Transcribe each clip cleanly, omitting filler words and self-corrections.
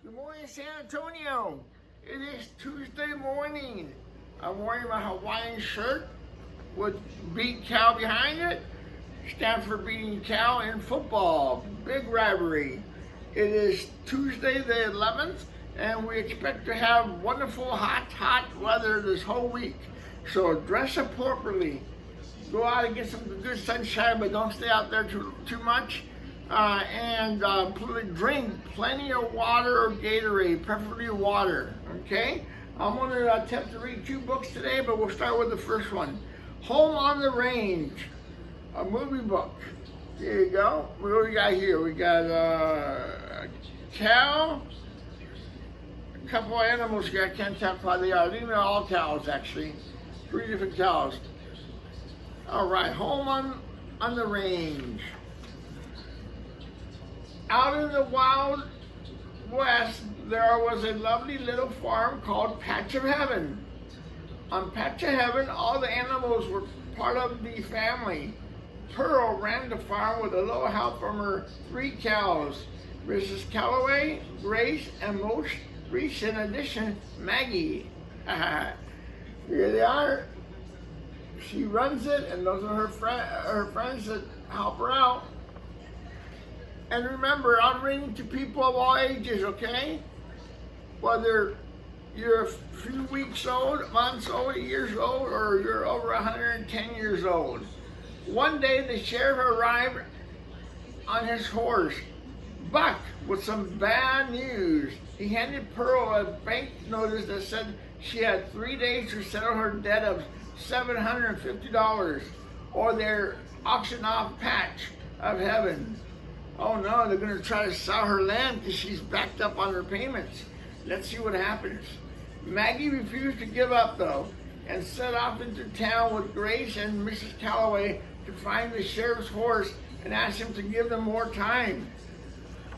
Good morning, San Antonio. It is Tuesday morning. I'm wearing my Hawaiian shirt with Beat Cal behind it. Stands for beating Cal in football. Big rivalry. It is Tuesday the 11th, and we expect to have wonderful hot weather this whole week. So dress appropriately. Go out and get some good sunshine, but don't stay out there too much. Drink plenty of water or Gatorade, preferably water, okay? I'm going to attempt to read 2 books today, but we'll start with the first one. Home on the Range, a movie book. Here you go. What do we got here? We got a cow, a couple of animals here. I can't tell how they are. These are all cows, actually. 3 different cows. All right, Home on the Range. Out in the Wild West, there was a lovely little farm called Patch of Heaven. On Patch of Heaven, all the animals were part of the family. Pearl ran the farm with a little help from her 3 cows, Mrs. Calloway, Grace, and most recent addition, Maggie. Here they are. She runs it, and those are her friends that help her out. And remember, I'm reading to people of all ages, okay? Whether you're a few weeks old, months old, years old, or you're over 110 years old. One day, the sheriff arrived on his horse, Buck, with some bad news. He handed Pearl a bank notice that said she had 3 days to settle her debt of $750, or they're auction off Patch of Heaven. Oh no, they're going to try to sell her land because she's backed up on her payments. Let's see what happens. Maggie refused to give up though, and set off into town with Grace and Mrs. Calloway to find the sheriff's horse and ask him to give them more time.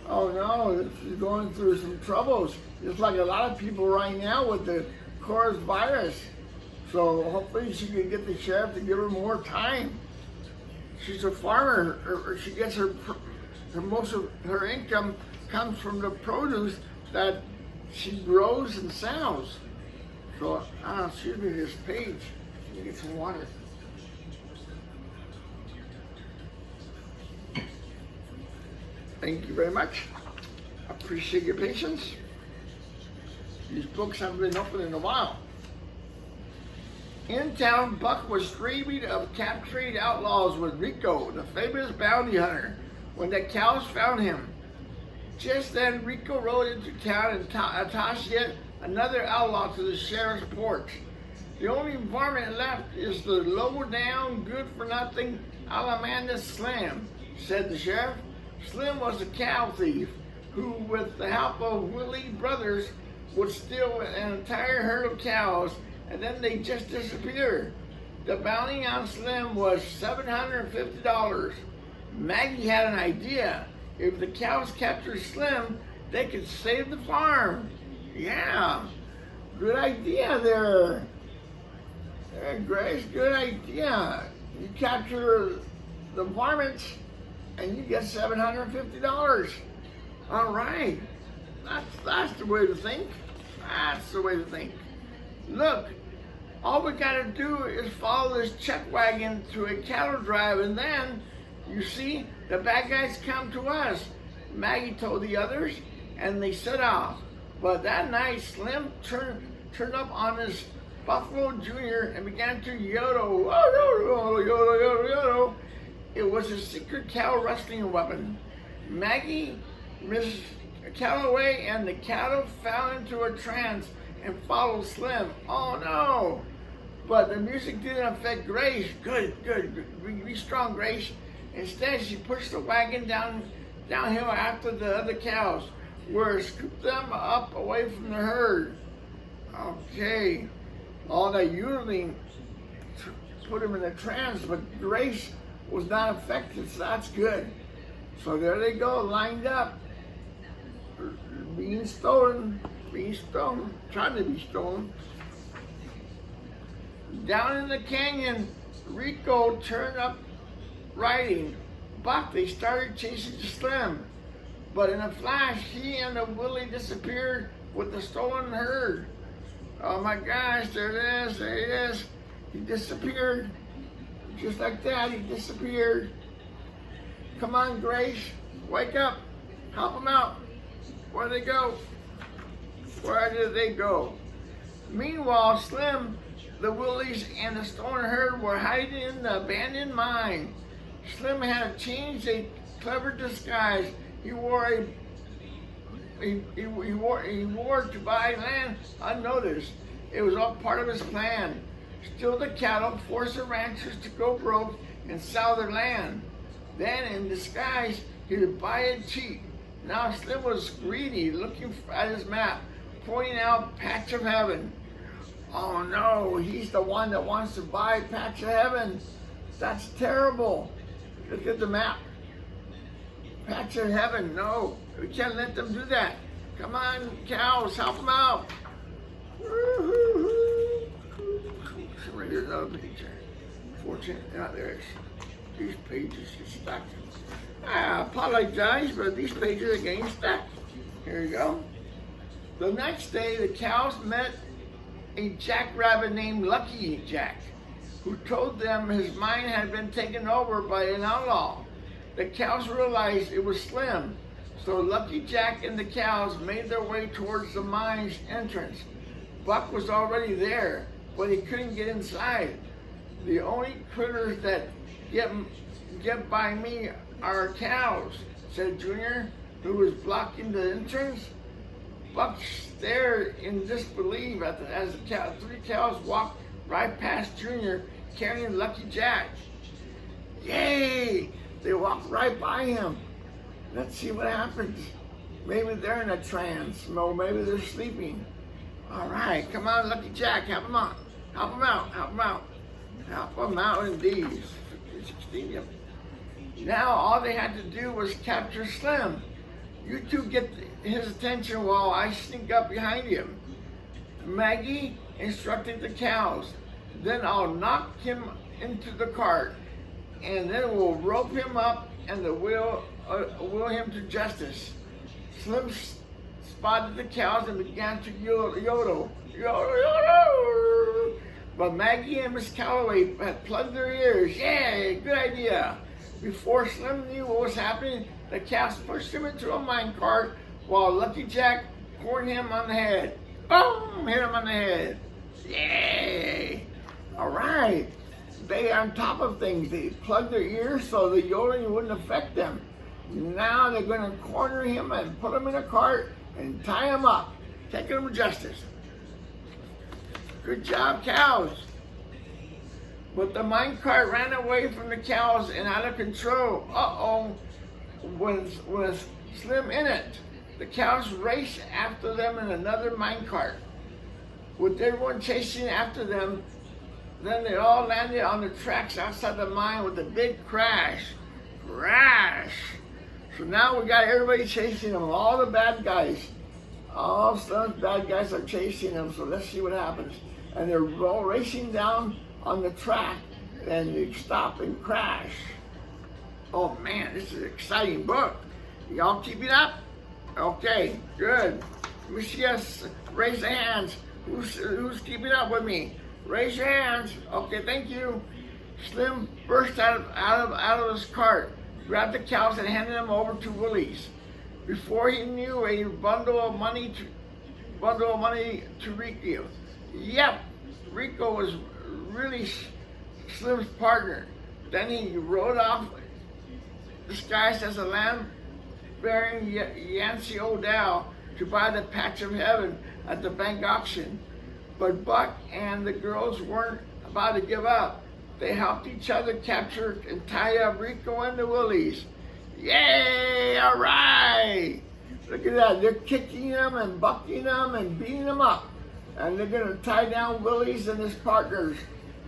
Oh no, she's going through some troubles, just like a lot of people right now with the coronavirus. So hopefully she can get the sheriff to give her more time. She's a farmer, or she gets most of her income comes from the produce that she grows and sells. So, excuse me, this page. Let me get some water. Thank you very much. Appreciate your patience. These books haven't been open in a while. In town, Buck was dreaming of capturing outlaws with Rico, the famous bounty hunter, when the cows found him. Just then, Rico rode into town and tossed yet another outlaw to the sheriff's porch. The only varmint left is the low-down, good-for-nothing Alamanda Slim, said the sheriff. Slim was a cow thief who, with the help of Willie Brothers, would steal an entire herd of cows, and then they just disappear. The bounty on Slim was $750. Maggie had an idea. If the cows captured Slim, they could save the farm. Yeah, good idea there. Grace, good idea. You capture the varmints and you get $750. All right, that's the way to think. That's the way to think. Look, all we gotta do is follow this chuck wagon to a cattle drive, and then, you see, the bad guys come to us, Maggie told the others, and they set off. But that night, Slim turned up on his Buffalo Jr. and began to yodel, yodel, yodel, yodel. It was a secret cow wrestling weapon. Maggie, Miss Calloway, and the cattle fell into a trance and followed Slim. Oh no! But the music didn't affect Grace. Good. Be strong, Grace. Instead, she pushed the wagon downhill after the other cows, where it scooped them up away from the herd. Okay. All that yodeling put him in a trance, but Grace was not affected, so that's good. So there they go, lined up, being stolen, trying to be stolen. Down in the canyon, Rico turned up riding. Buck, they started chasing Slim. But in a flash, he and the Willie disappeared with the stolen herd. Oh my gosh, there it is, there he is. He disappeared. Just like that, he disappeared. Come on, Grace, wake up. Help him out. Where'd they go? Where did they go? Meanwhile, Slim, the Willies, and the stolen herd were hiding in the abandoned mine. Slim had changed a clever disguise. He wore to buy land unnoticed. It was all part of his plan. Steal the cattle, force the ranchers to go broke, and sell their land. Then, in disguise, he would buy it cheap. Now Slim was greedy, looking at his map, pointing out Patch of Heaven. Oh no, he's the one that wants to buy Patch of Heaven. That's terrible. Look at the map. Patch of Heaven, no. We can't let them do that. Come on, cows, help them out. Here's another page. Fortunate, there it is. These pages are stuck. I apologize, but these pages are getting stuck. Here you go. The next day, the cows met a jackrabbit named Lucky Jack, who told them his mine had been taken over by an outlaw. The cows realized it was Slim, so Lucky Jack and the cows made their way towards the mine's entrance. Buck was already there, but he couldn't get inside. The only critters that get by me are cows, said Junior, who was blocking the entrance. Buck stared in disbelief as the three cows walked right past Junior, carrying Lucky Jack. Yay! They walked right by him. Let's see what happens. Maybe they're in a trance, or maybe they're sleeping. All right, come on, Lucky Jack, help him out. Help him out, help him out. Help him out indeed. Now all they had to do was capture Slim. You two get his attention while I sneak up behind him. Maggie instructed the cows. Then I'll knock him into the cart, and then we'll rope him up and will him to justice. Slim spotted the cows and began to yodel. Yodel, yodel. But Maggie and Miss Calloway had plugged their ears. Yay, good idea. Before Slim knew what was happening, the cows pushed him into a mine cart while Lucky Jack cornered him on the head. Boom! Hit him on the head. Yay! All right. They are on top of things. They plugged their ears so the yodeling wouldn't affect them. Now they're going to corner him and put him in a cart and tie him up. Take him to justice. Good job, cows. But the minecart ran away from the cows and out of control. Uh-oh, with Slim in it. The cows raced after them in another minecart. With everyone chasing after them, then they all landed on the tracks outside the mine with a big crash. Crash! So now we got everybody chasing them, all the bad guys. All Slim's bad guys are chasing them, so let's see what happens. And they're all racing down on the track, and they stop and crash. Oh man, this is an exciting book. Y'all keep it up? Okay, good. Let me see us raise the hands. Who's keeping up with me? Raise your hands. Okay, thank you. Slim burst out of his cart, grabbed the cows and handed them over to Willie's. Before he knew, a bundle of money to Rico. Yep, Rico was really Slim's partner. Then he rode off disguised as a land-bearing Yancey O'Dowd to buy the Patch of Heaven at the bank auction. But Buck and the girls weren't about to give up. They helped each other capture and tie up Rico and the Willies. Yay! All right! Look at that. They're kicking them and bucking them and beating them up. And they're going to tie down Willies and his partners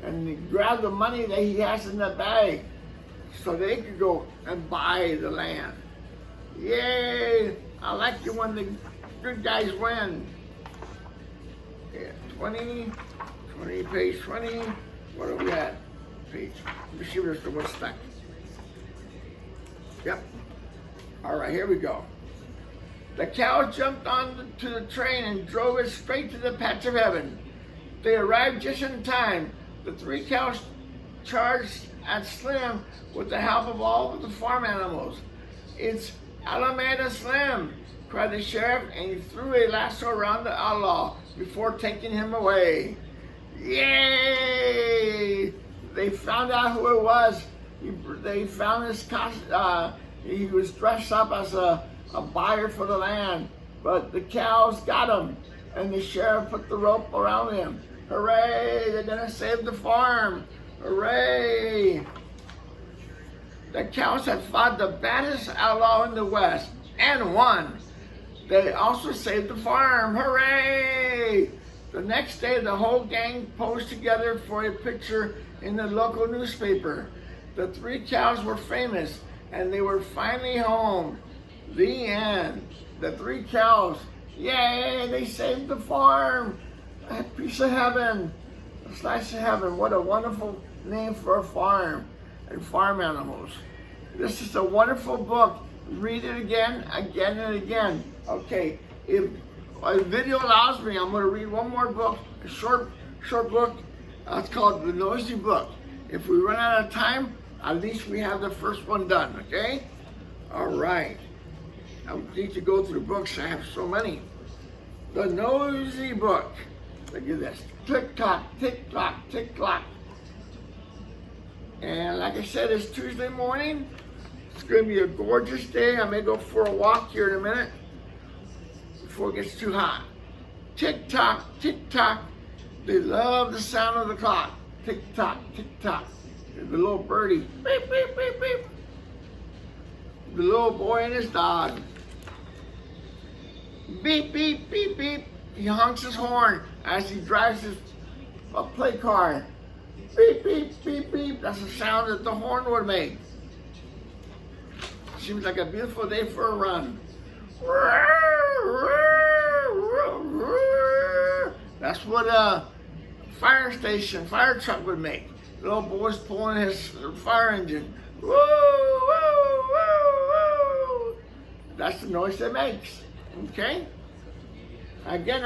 and grab the money that he has in the bag so they could go and buy the land. Yay! I like it when the good guys win. Yeah, 20, page 20. What are we at? Page. Let me see what's stuck. Yep. All right, here we go. The cows jumped onto the train and drove it straight to the patch of heaven. They arrived just in time. The three cows charged at Slim with the help of all of the farm animals. "It's Alameda Slim!" cried the sheriff, and he threw a lasso around the outlaw before taking him away. Yay! They found out who it was. They found his costume. He was dressed up as a buyer for the land, but the cows got him, and the sheriff put the rope around him. Hooray! They're gonna save the farm. Hooray! The cows had fought the baddest outlaw in the West and won. They also saved the farm. Hooray! The next day, the whole gang posed together for a picture in the local newspaper. The three cows were famous, and they were finally home. The end. The three cows. Yay! They saved the farm. A piece of heaven. A slice of heaven. What a wonderful name for a farm and farm animals. This is a wonderful book. Read it again and again. Okay, if a video allows me, I'm going to read one more book, a short book. It's called The Noisy Book. If we run out of time, at least we have the first one done, okay? All right. I need to go through books. I have so many. The Noisy Book. Look at this. Tick tock, tick tock, tick tock. And like I said, it's Tuesday morning. It's going to be a gorgeous day. I may go for a walk here in a minute before it gets too hot. Tick tock, tick tock. They love the sound of the clock. Tick tock, tick tock. The little birdie. Beep, beep, beep, beep. The little boy and his dog. Beep, beep, beep, beep. He honks his horn as he drives his play car. Beep, beep, beep, beep. That's the sound that the horn would make. Seems like a beautiful day for a run. That's what a fire truck would make. The little boy's pulling his fire engine. Woo, woo, woo, woo. That's the noise it makes. Okay? Again,